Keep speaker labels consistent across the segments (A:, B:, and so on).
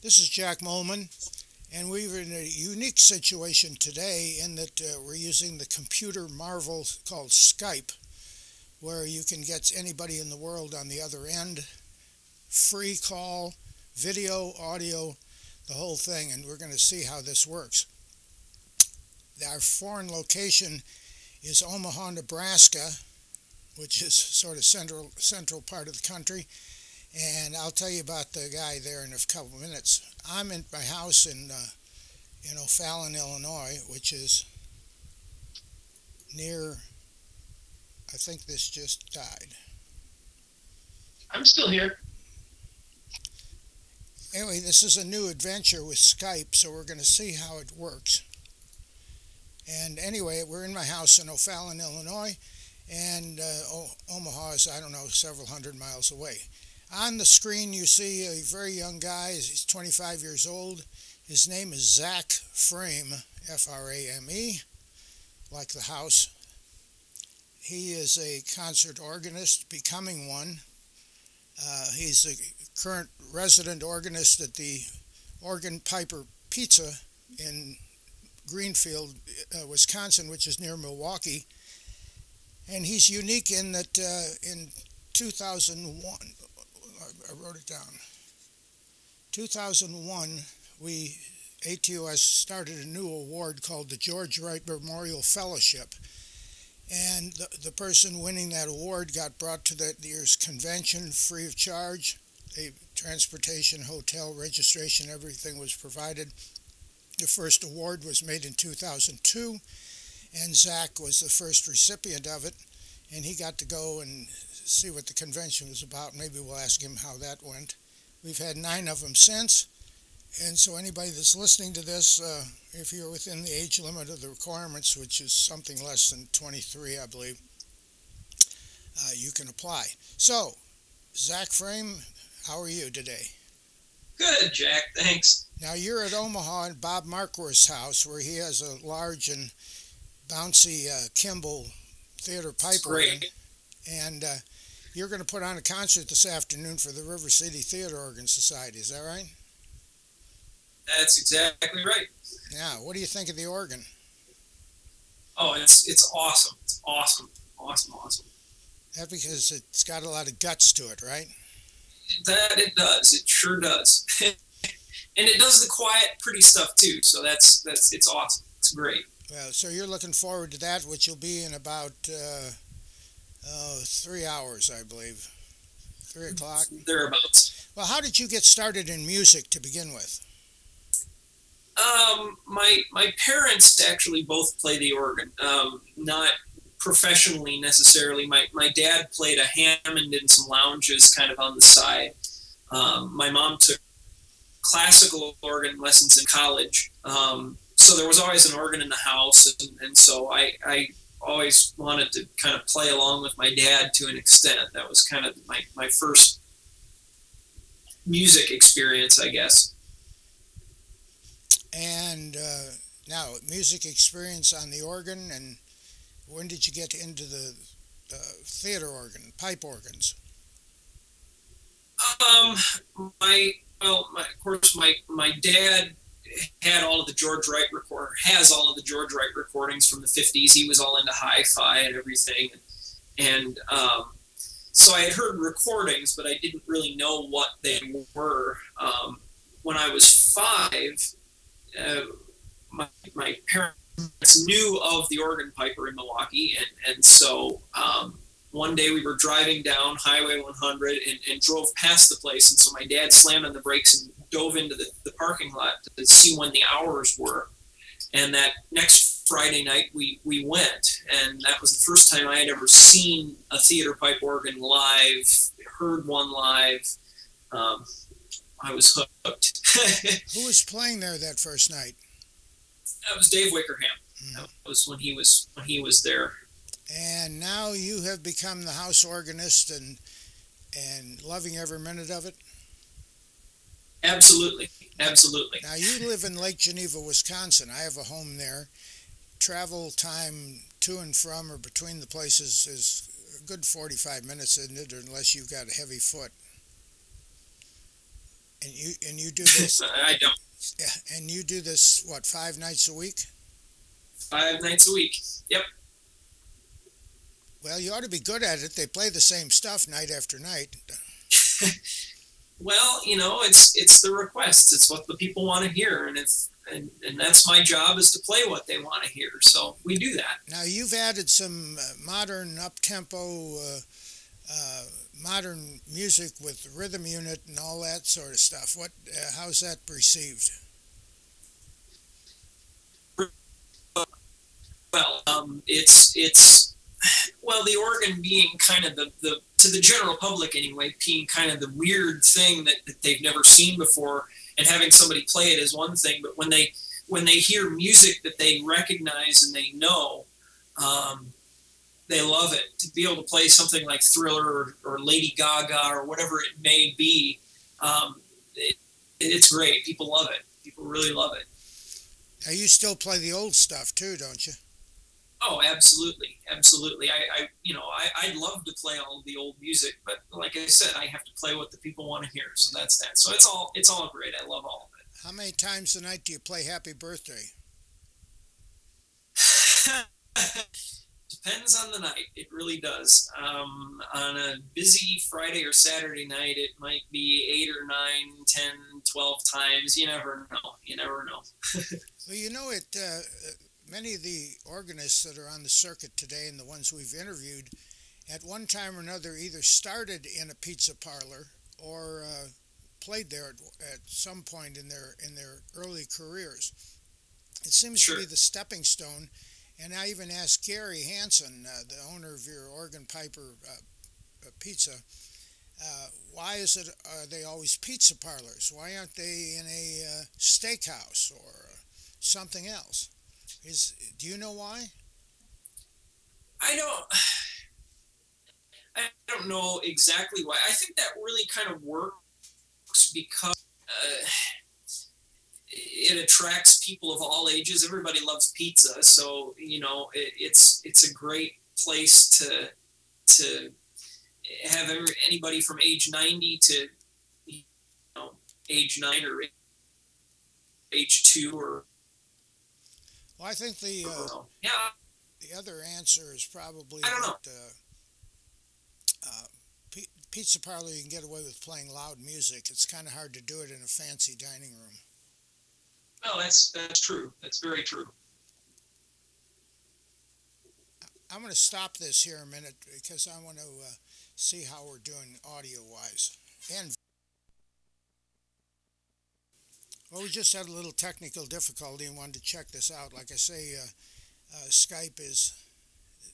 A: This is Jack Moelmann, and we're in a unique situation today in that we're using the computer marvel called Skype, where you can get anybody in the world on the other end, free call, video, audio, the whole thing, and we're going to see how this works. Our foreign location is Omaha, Nebraska, which is sort of central part of the country. And I'll tell you about the guy there in a couple of minutes. I'm in my house in O'Fallon, Illinois, which is near, I think this just died.
B: I'm still here.
A: Anyway, this is a new adventure with Skype, so we're going to see how it works. And anyway, we're in my house in O'Fallon, Illinois, and Omaha is, I don't know, several hundred miles away. On the screen, you see a very young guy. He's 25 years old. His name is Zach Frame, Frame, like the house. He is a concert organist, becoming one. He's a current resident organist at the Organ Piper Pizza in Greenfield, Wisconsin, which is near Milwaukee. And he's unique in that in 2001, I wrote it down. 2001, ATOS started a new award called the George Wright Memorial Fellowship. And the person winning that award got brought to that year's convention free of charge. Transportation, hotel, registration, everything was provided. The first award was made in 2002, and Zach was the first recipient of it. And he got to go and see what the convention was about. Maybe we'll ask him how that went. We've had 9 of them since. And so anybody that's listening to this, if you're within the age limit of the requirements, which is something less than 23, I believe, you can apply. So, Zach Frame, how are you today?
B: Good, Jack. Thanks.
A: Now, you're at Omaha in Bob Markworth's house, where he has a large and bouncy Kimball theater pipe organ. And you're going to put on a concert this afternoon for the River City Theater Organ Society. Is that right?
B: That's exactly right.
A: Yeah. What do you think of the organ?
B: Oh, it's awesome. It's awesome. Awesome.
A: That's because it's got a lot of guts to it, right?
B: That it does. It sure does. And it does the quiet, pretty stuff too. So it's awesome. It's great.
A: Well, so you're looking forward to that, which will be in about 3 hours, I believe. 3 o'clock?
B: Thereabouts.
A: Well, how did you get started in music to begin with?
B: My parents actually both play the organ. Not professionally necessarily. My dad played a Hammond in some lounges kind of on the side. My mom took classical organ lessons in college. So there was always an organ in the house, and so I always wanted to kind of play along with my dad to an extent. That was kind of my first music experience, I guess.
A: And now, music experience on the organ, and when did you get into the theater organ, pipe organs?
B: Of course, my dad had all of the has all of the George Wright recordings from the 50s. He was all into hi-fi and everything. And so I had heard recordings, but I didn't really know what they were. When I was 5, my parents knew of the organ piper in Milwaukee. And so one day we were driving down Highway 100 and drove past the place. And so my dad slammed on the brakes and dove into the parking lot to see when the hours were. And that next Friday night we went, and that was the first time I had ever seen a theater pipe organ live, heard one live. I was hooked.
A: Who was playing there that first night?
B: That was Dave Wickerham. That was when he was there.
A: And now you have become the house organist and loving every minute of it?
B: Absolutely.
A: Now, you live in Lake Geneva, Wisconsin. I have a home there. Travel time to and from or between the places is a good 45 minutes, isn't it, unless you've got a heavy foot? And you do this.
B: I don't.
A: Yeah, and you do this what, 5 nights a week?
B: 5 nights a week. Yep.
A: Well, you ought to be good at it. They play the same stuff night after night.
B: Well, it's the requests. It's what the people want to hear, and that's my job, is to play what they want to hear. So we do that.
A: Now you've added some modern up-tempo, modern music with rhythm unit and all that sort of stuff. How's that received?
B: Well, well, the organ being kind of the to the general public anyway, being kind of the weird thing that they've never seen before, and having somebody play it is one thing, but when they hear music that they recognize and they know, they love it. To be able to play something like Thriller or Lady Gaga or whatever it may be, it's great. People love it. People really love it.
A: Now you still play the old stuff too, don't you?
B: Oh, absolutely, absolutely. I'd love to play all the old music, but like I said, I have to play what the people want to hear. So that's that. So it's all great. I love all of it.
A: How many times a night do you play Happy Birthday?
B: Depends on the night. It really does. On a busy Friday or Saturday night, it might be 8 or 9, 10, 12 times. You never know. You never know.
A: Well, many of the organists that are on the circuit today and the ones we've interviewed at one time or another either started in a pizza parlor or played there at some point in their early careers. It seems to be the stepping stone. And I even asked Gary Hansen, the owner of your Organ Piper Pizza, why are they always pizza parlors? Why aren't they in a steakhouse or something else? Do you know why?
B: I don't know exactly why. I think that really kind of works because it attracts people of all ages. Everybody loves pizza, so it's a great place to have anybody from age 90 to age 9 or age 2 or.
A: Well, I think the other answer is probably that pizza parlor, you can get away with playing loud music. It's kind of hard to do it in a fancy dining room.
B: Well, that's true. That's very true.
A: I'm going to stop this here a minute because I want to see how we're doing audio-wise. Well, we just had a little technical difficulty and wanted to check this out. Like I say, Skype is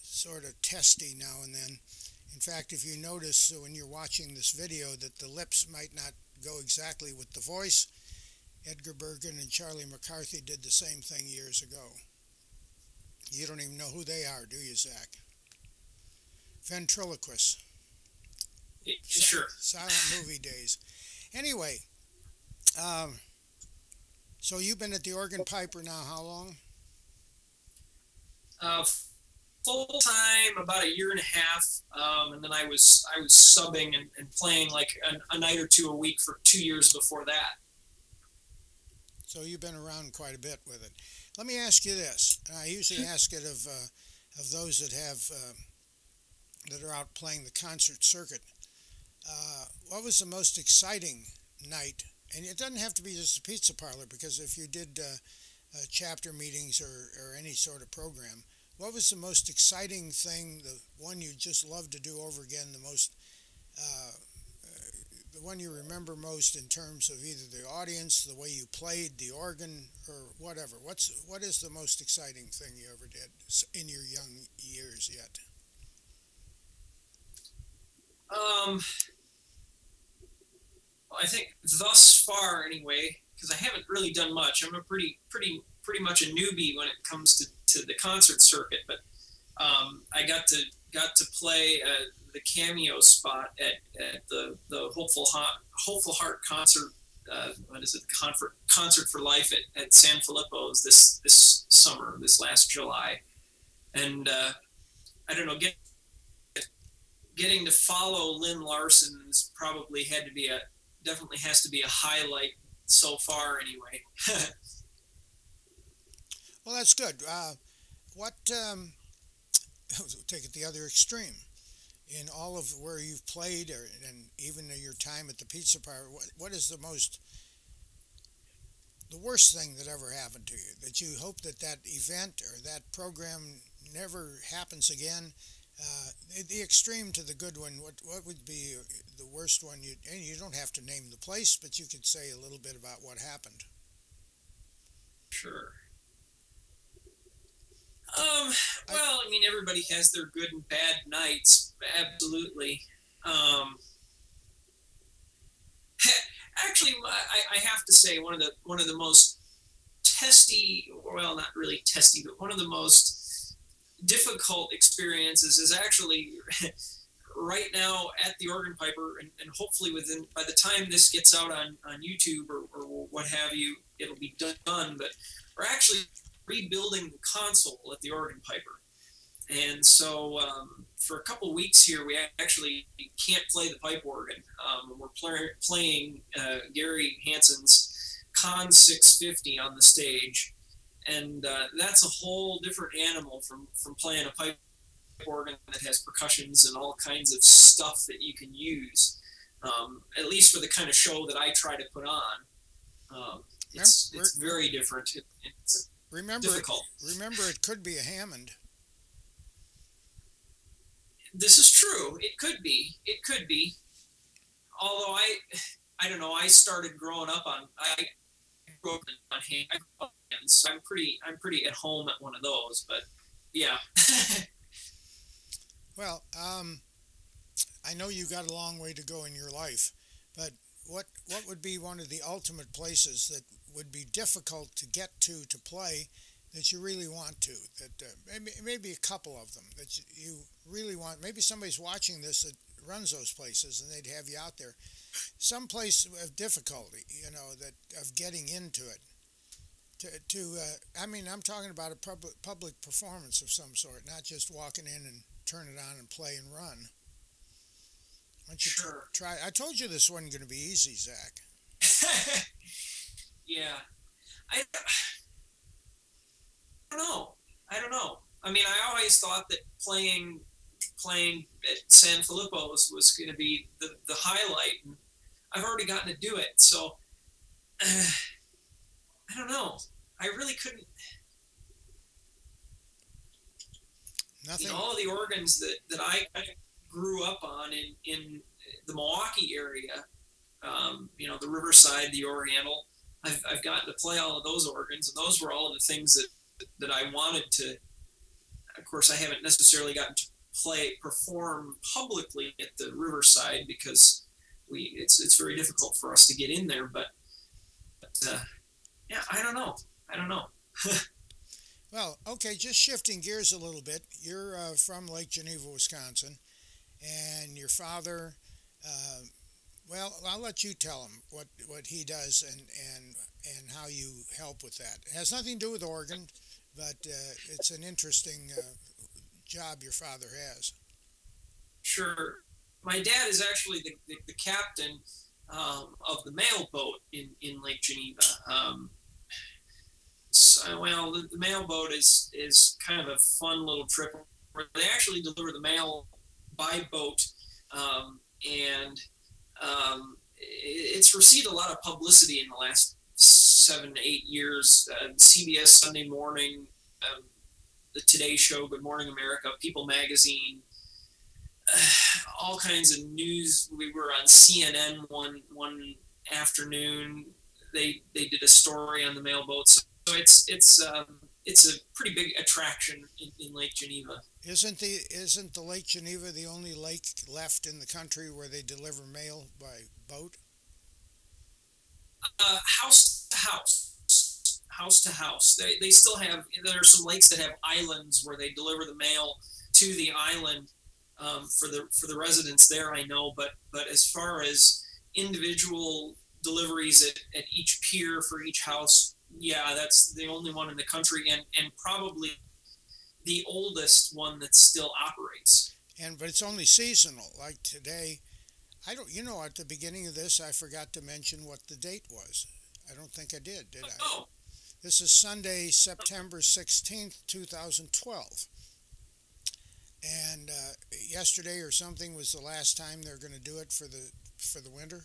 A: sort of testy now and then. In fact, if you notice when you're watching this video that the lips might not go exactly with the voice, Edgar Bergen and Charlie McCarthy did the same thing years ago. You don't even know who they are, do you, Zach? Ventriloquists.
B: Sure.
A: Silent movie days. Anyway, so you've been at the Organ Piper now how long?
B: Full time, about a year and a half, and then I was subbing and playing like a night or two a week for 2 years before that.
A: So you've been around quite a bit with it. Let me ask you this, and I usually ask it of those that are out playing the concert circuit. What was the most exciting night? And it doesn't have to be just a pizza parlor, because if you did chapter meetings or any sort of program, what was the most exciting thing, the one you just loved to do over again, the one you remember most in terms of either the audience, the way you played the organ, or whatever? What is the most exciting thing you ever did in your young years yet?
B: I think thus far, anyway, because I haven't really done much. I'm a pretty much a newbie when it comes to the concert circuit. But I got to play the cameo spot at the Hopeful Heart concert. What is it? Concert for Life at San Filippo's this summer, this last July, and I don't know. Getting to follow Lynn Larson's probably had to be definitely has to be a highlight so far anyway.
A: Well, that's good. What take it the other extreme. In all of where you've played, and even in your time at the pizza parlor, what is the worst thing that ever happened to you? That you hope that that event or that program never happens again? The extreme to the good one. What would be the worst one? And you don't have to name the place, but you could say a little bit about what happened.
B: Sure. Well, I mean, everybody has their good and bad nights. Absolutely. Actually, I have to say one of the most testy, well, not really testy, but one of the most difficult experiences is actually right now at the Organ Piper, and hopefully by the time this gets out on YouTube or what have you, it'll be done. But we're actually rebuilding the console at the Organ Piper. And so for a couple weeks here, we actually can't play the pipe organ. We're playing Gary Hansen's Con 650 on the stage. And that's a whole different animal from playing a pipe organ that has percussions and all kinds of stuff that you can use, at least for the kind of show that I try to put on. It's very different. It's difficult.
A: Remember, it could be a Hammond.
B: This is true. It could be. It could be. Although I don't know. I started growing up on. I grew up on hands, so I'm pretty at home at one of those. But yeah.
A: Well, I know you got a long way to go in your life, but what would be one of the ultimate places that would be difficult to get to play that you really want to? That maybe a couple of them that you really want. Maybe somebody's watching this that runs those places, and they'd have you out there. Some place of difficulty, that of getting into it. I mean, I'm talking about a public performance of some sort, not just walking in and turn it on and play and run. Why don't you try? I told you this wasn't going to be easy, Zach.
B: Yeah, I don't know. I mean, I always thought that playing at San Filippo's was going to be the highlight, and I've already gotten to do it. So I don't know. I really couldn't.
A: Nothing.
B: All of the organs that I grew up on in the Milwaukee area, the Riverside, the Oriental, I've gotten to play all of those organs, and those were all of the things that I wanted to. Of course, I haven't necessarily gotten to perform publicly at the Riverside because it's very difficult for us to get in there. But yeah, I don't know.
A: Well, okay, just shifting gears a little bit. You're from Lake Geneva, Wisconsin, and your father. Well, I'll let you tell him what he does and how you help with that. It has nothing to do with organ, but it's an interesting job your father has.
B: Sure. My dad is actually the captain of the mail boat in Lake Geneva. The mail boat is kind of a fun little trip where they actually deliver the mail by boat, and it's received a lot of publicity in the last 7 to 8 years. CBS Sunday Morning, the Today Show, Good Morning America, People Magazine, all kinds of news. We were on CNN one afternoon. They did a story on the mail boat. So it's a pretty big attraction in Lake Geneva.
A: Isn't the Lake Geneva the only lake left in the country where they deliver mail by boat?
B: House to house. They still have. There are some lakes that have islands where they deliver the mail to the island for the residents there. I know, but as far as individual deliveries at each pier for each house, yeah, that's the only one in the country, and probably the oldest one that still operates.
A: But it's only seasonal. Like today, I don't, you know, at the beginning of this, I forgot to mention what the date was. I don't think I did I?
B: Oh,
A: This is Sunday, September 16th, 2012. And yesterday or something was the last time they're going to do it for the winter.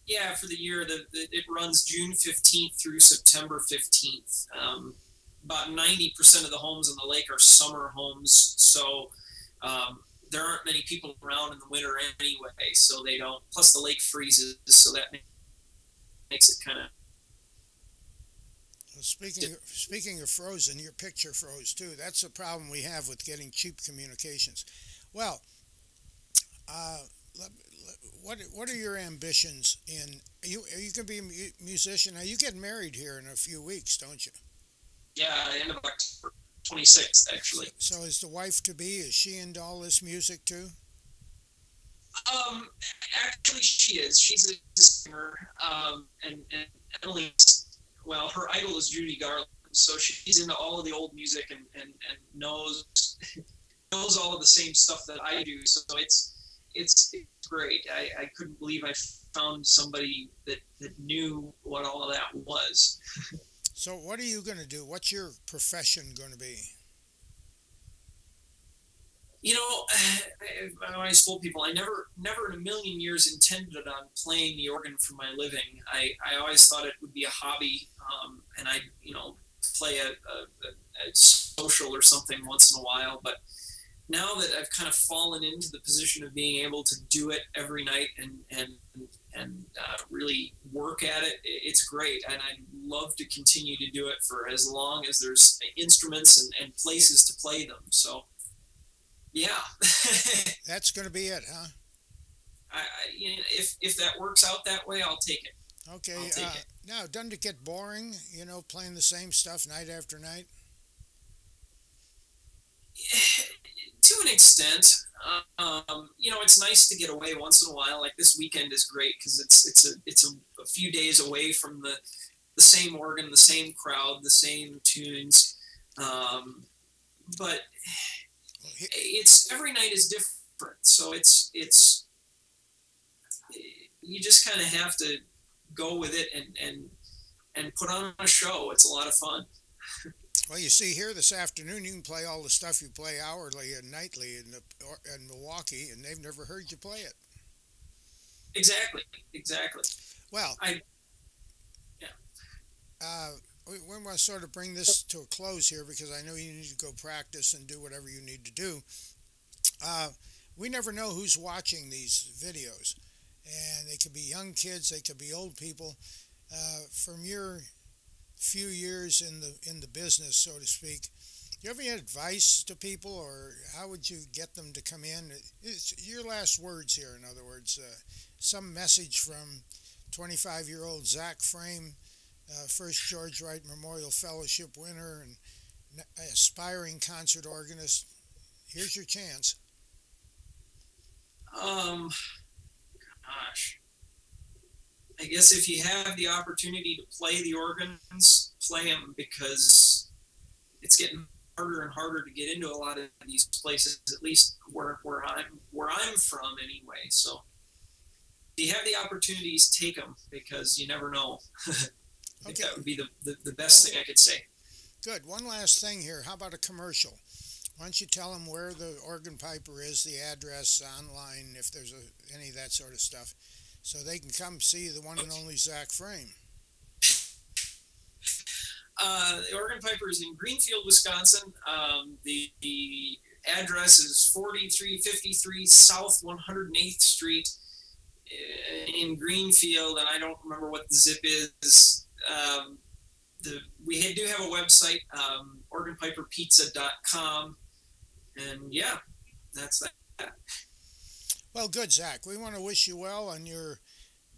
B: yeah, for the year, it runs June 15th through September 15th. About 90% of the homes in the lake are summer homes, so there aren't many people around in the winter anyway, so they don't. Plus, the lake freezes, so that makes it kind of.
A: Well, speaking of frozen, your picture froze too. That's the problem we have with getting cheap communications. Well, uh, what are your ambitions in? Are you going to be a musician? Now you get married here in a few weeks, don't you?
B: Yeah, end of October 26th, actually.
A: So is the wife to be? Is she into all this music too?
B: Um, Actually, she is. She's a singer, and Emily. Well, her idol is Judy Garland, so she's into all of the old music and knows knows all of the same stuff that I do. So it's great. I couldn't believe I found somebody that knew what all of that was.
A: So what are you going to do? What's your profession going to be?
B: You know, I always told people I never in a million years intended on playing the organ for my living. I always thought it would be a hobby, and I, play a social or something once in a while. But now that I've kind of fallen into the position of being able to do it every night and really work at it, it's great. And I'd love to continue to do it for as long as there's instruments and places to play them. So. Yeah.
A: That's going to be it, huh?
B: If that works out that way, I'll take it.
A: Okay.
B: I'll take it.
A: Now, doesn't it get boring, playing the same stuff night after night?
B: To an extent. It's nice to get away once in a while. Like this weekend is great because it's a few days away from the same organ, the same crowd, the same tunes. But it's every night is different, so it's you just kind of have to go with it and put on a show. It's a lot of fun.
A: Well, you see here this afternoon, you can play all the stuff you play hourly and nightly in Milwaukee, and they've never heard you play it.
B: Exactly.
A: Well,
B: Yeah.
A: We want to sort of bring this to a close here because I know you need to go practice and do whatever you need to do. We never know who's watching these videos, and they could be young kids, they could be old people. From your few years in the business, so to speak, do you have any advice to people, or how would you get them to come in? It's your last words here, in other words, some message from 25-year-old Zach Frame, first George Wright Memorial Fellowship winner and aspiring concert organist. Here's your chance.
B: Gosh. I guess if you have the opportunity to play the organs, play them, because it's getting harder and harder to get into a lot of these places, at least where I'm from anyway. So if you have the opportunities, take them, because you never know. I think that would be the best thing I could say.
A: Good. One last thing here. How about a commercial? Why don't you tell them where the organ piper is, the address, online, if there's any of that sort of stuff, so they can come see the one and only Zach Frame.
B: The organ piper is in Greenfield, Wisconsin. The address is 4353 South 108th Street in Greenfield, and I don't remember what the zip is. We do have a website, organpiperpizza.com, and yeah, that's that.
A: Well, good, Zach. We want to wish you well on your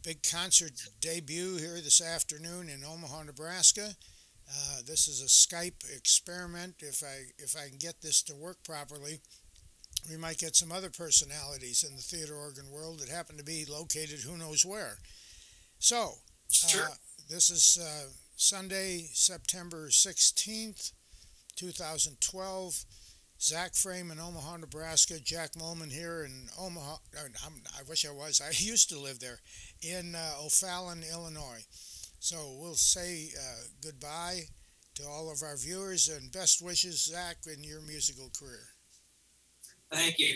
A: big concert debut here this afternoon in Omaha, Nebraska. This is a Skype experiment. If I can get this to work properly, we might get some other personalities in the theater organ world that happen to be located who knows where. So,
B: Sure.
A: This is Sunday, September 16th, 2012. Zach Frame in Omaha, Nebraska. Jack Moelmann here in Omaha. I wish I was. I used to live there in O'Fallon, Illinois. So we'll say goodbye to all of our viewers and best wishes, Zach, in your musical career.
B: Thank you.